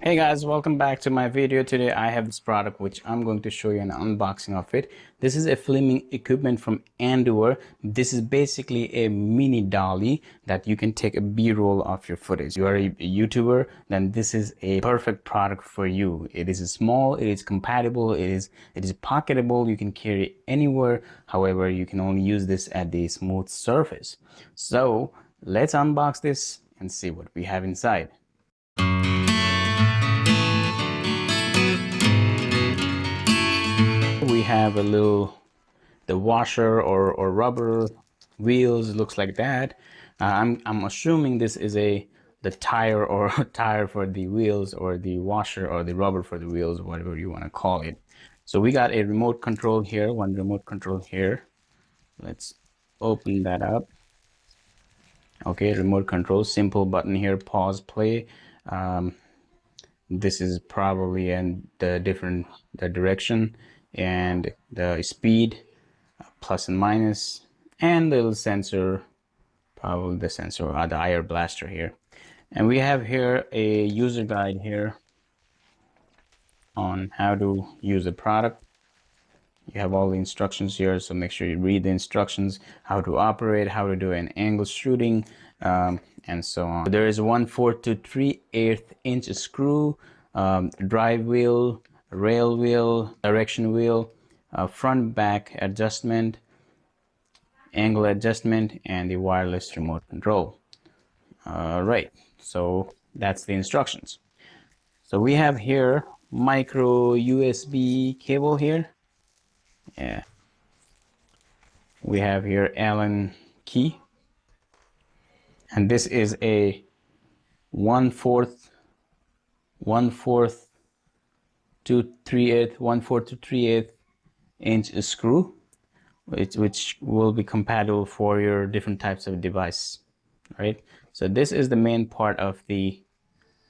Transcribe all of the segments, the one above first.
Hey guys, welcome back to my video. Today I have this product which I'm going to show you an unboxing of it. This is a filming equipment from Andoer. This is basically a mini dolly that you can take a B-roll of your footage. You are a YouTuber, then this is a perfect product for you. It is small, it is compatible, it is pocketable, you can carry it anywhere. However, you can only use this at the smooth surface. So let's unbox this and see what we have inside. We have the washer or rubber wheels. It looks like that. I'm assuming this is the tire or tire for the wheels, or the washer or the rubber for the wheels, whatever you want to call it. So we got a remote control here, one remote control here. Let's open that up. Okay, remote control, simple button here, pause, play. This is probably in the direction and the speed, plus and minus, and little sensor, probably the sensor or the IR blaster here. And we have here a user guide here on how to use the product. You have all the instructions here, so make sure you read the instructions, how to operate, how to do an angle shooting, and so on. There is 1/4 to 3/8 inch screw, drive wheel, rail wheel, direction wheel, front back adjustment, angle adjustment, and the wireless remote control. Right, so that's the instructions. So we have here micro USB cable here. Yeah, we have here Allen key, and this is a 1/4 to 3/8 1/4 to 3/8 inch screw, which will be compatible for your different types of device, right? So this is the main part of the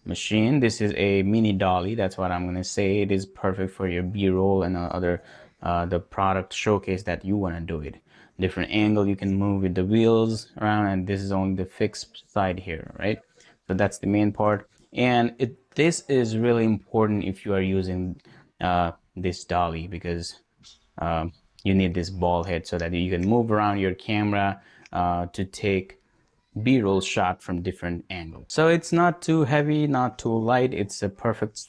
machine. This is a mini dolly, that's what I'm gonna say. It is perfect for your b-roll and other the product showcase that you want to do it. Different angle you can move with the wheels around, and this is only the fixed side here, right? So that's the main part, and this is really important if you are using this dolly, because you need this ball head so that you can move around your camera to take B-roll shot from different angles. So it's not too heavy, not too light. It's a perfect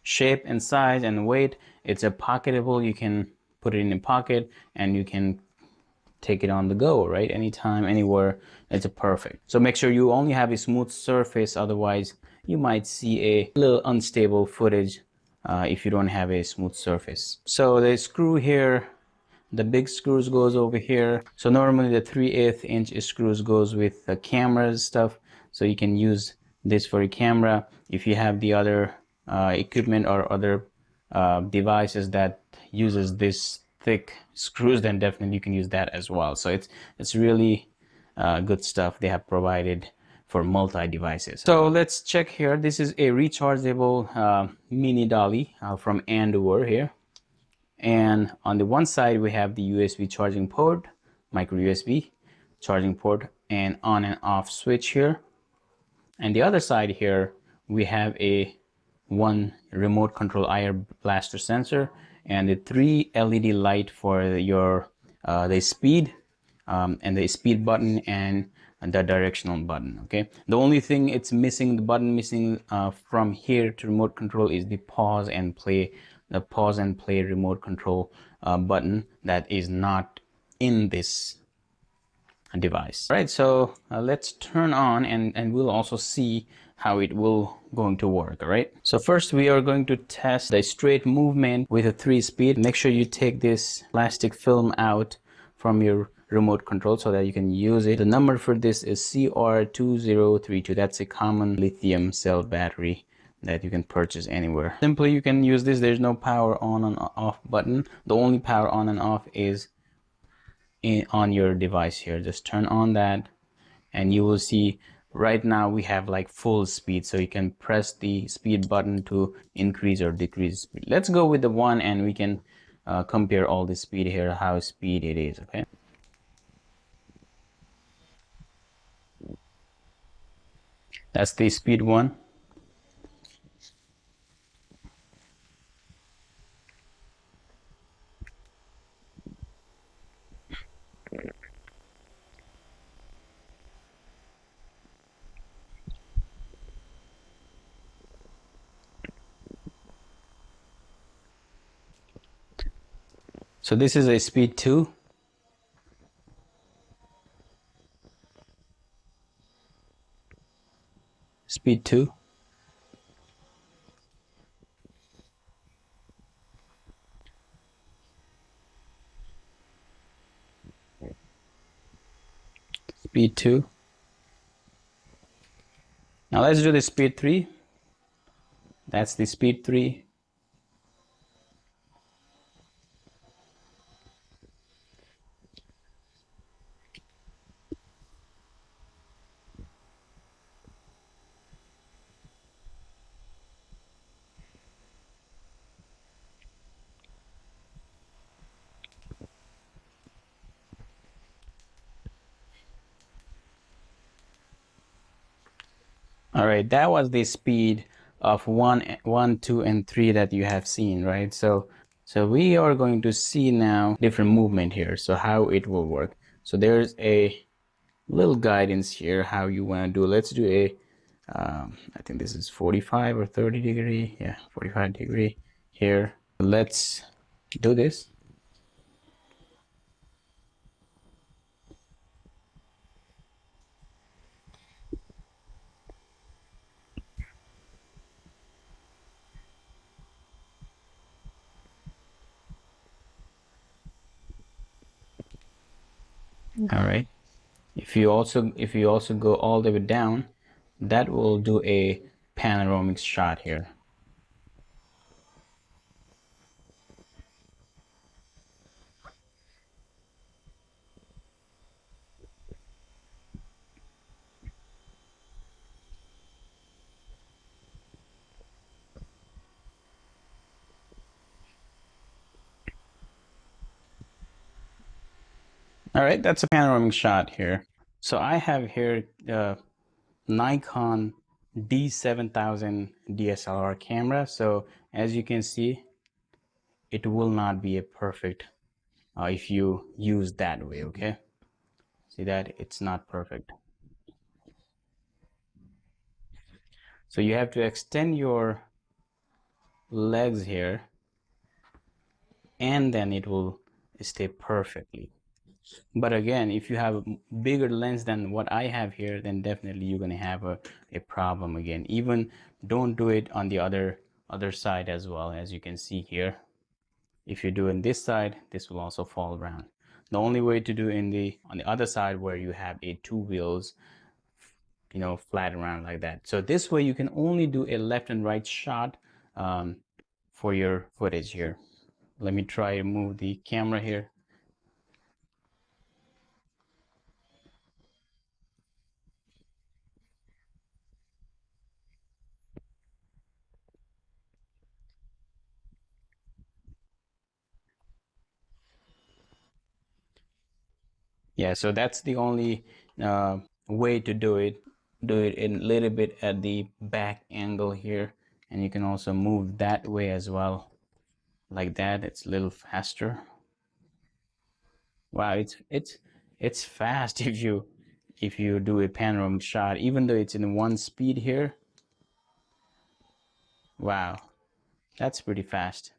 shape and size and weight. It's a pocketable. You can put it in a pocket and you can take it on the go, right? Anytime, anywhere. It's a perfect. So make sure you only have a smooth surface. Otherwise, you might see a little unstable footage if you don't have a smooth surface. So the screw here, the big screws goes over here. So normally the 3/8 inch screws goes with the cameras stuff, so you can use this for your camera. If you have the other equipment or other devices that uses this thick screws, then definitely you can use that as well. So it's really good stuff they have provided for multi devices. So let's check here. This is a rechargeable mini dolly from Andoer here. And on the one side we have the USB charging port, micro USB charging port, and on and off switch here. And the other side here we have a one remote control IR blaster sensor, and the 3 LED light for your the speed, and the speed button, and the directional button. Okay, the only thing it's missing, the button missing from here to remote control, is the pause and play, the pause and play remote control button that is not in this device. All right, so let's turn on, and we'll also see how it will going to work. All right, so first we are going to test the straight movement with a 3-speed. Make sure you take this plastic film out from your remote control so that you can use it. The number for this is CR2032. That's a common lithium cell battery that you can purchase anywhere. Simply you can use this. There's no power on and off button. The only power on and off is on your device here. Just turn on that and you will see right now we have like full speed, so you can press the speed button to increase or decrease speed. Let's go with the 1 and we can compare all the speed here, how speed it is. Okay, that's the speed 1. So this is a speed 2. Speed 2. Speed 2. Now let's do the speed 3. That's the speed 3. All right, that was the speed of 1, 2, and 3 that you have seen, right? So we are going to see now different movement here. So how it will work. So there's a little guidance here how you want to do. Let's do a I think this is 45 or 30 degree. Yeah, 45 degree here. Let's do this. All right. If you also go all the way down, that will do a panoramic shot here. All right, that's a panoramic shot here. So I have here the Nikon D7000 DSLR camera. So as you can see, it will not be a perfect if you use that way, okay? See that? It's not perfect. So you have to extend your legs here and then it will stay perfectly. But again, if you have a bigger lens than what I have here, then definitely you're gonna have a problem again. Even don't do it on the other side as well. As you can see here, if you do on this side, this will also fall around. The only way to do on the other side where you have a two wheels, flat around like that. So this way you can only do a left and right shot for your footage here. Let me try to move the camera here. Yeah, so that's the only way to do it. Do it a little bit at the back angle here, and you can also move that way as well, like that. It's a little faster. Wow, it's fast if you do a panoramic shot, even though it's in one speed here. Wow, that's pretty fast.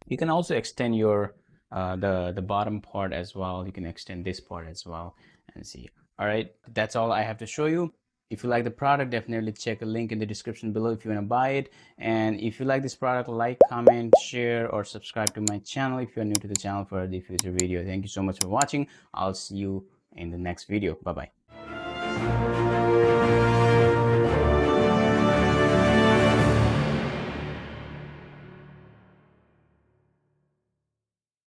You can also extend your the bottom part as well. You can extend this part as well and see. All right, that's all I have to show you. If you like the product, definitely check a link in the description below if you want to buy it. And if you like this product, like, comment, share, or subscribe to my channel if you're new to the channel for the future video. Thank you so much for watching. I'll see you in the next video. Bye bye.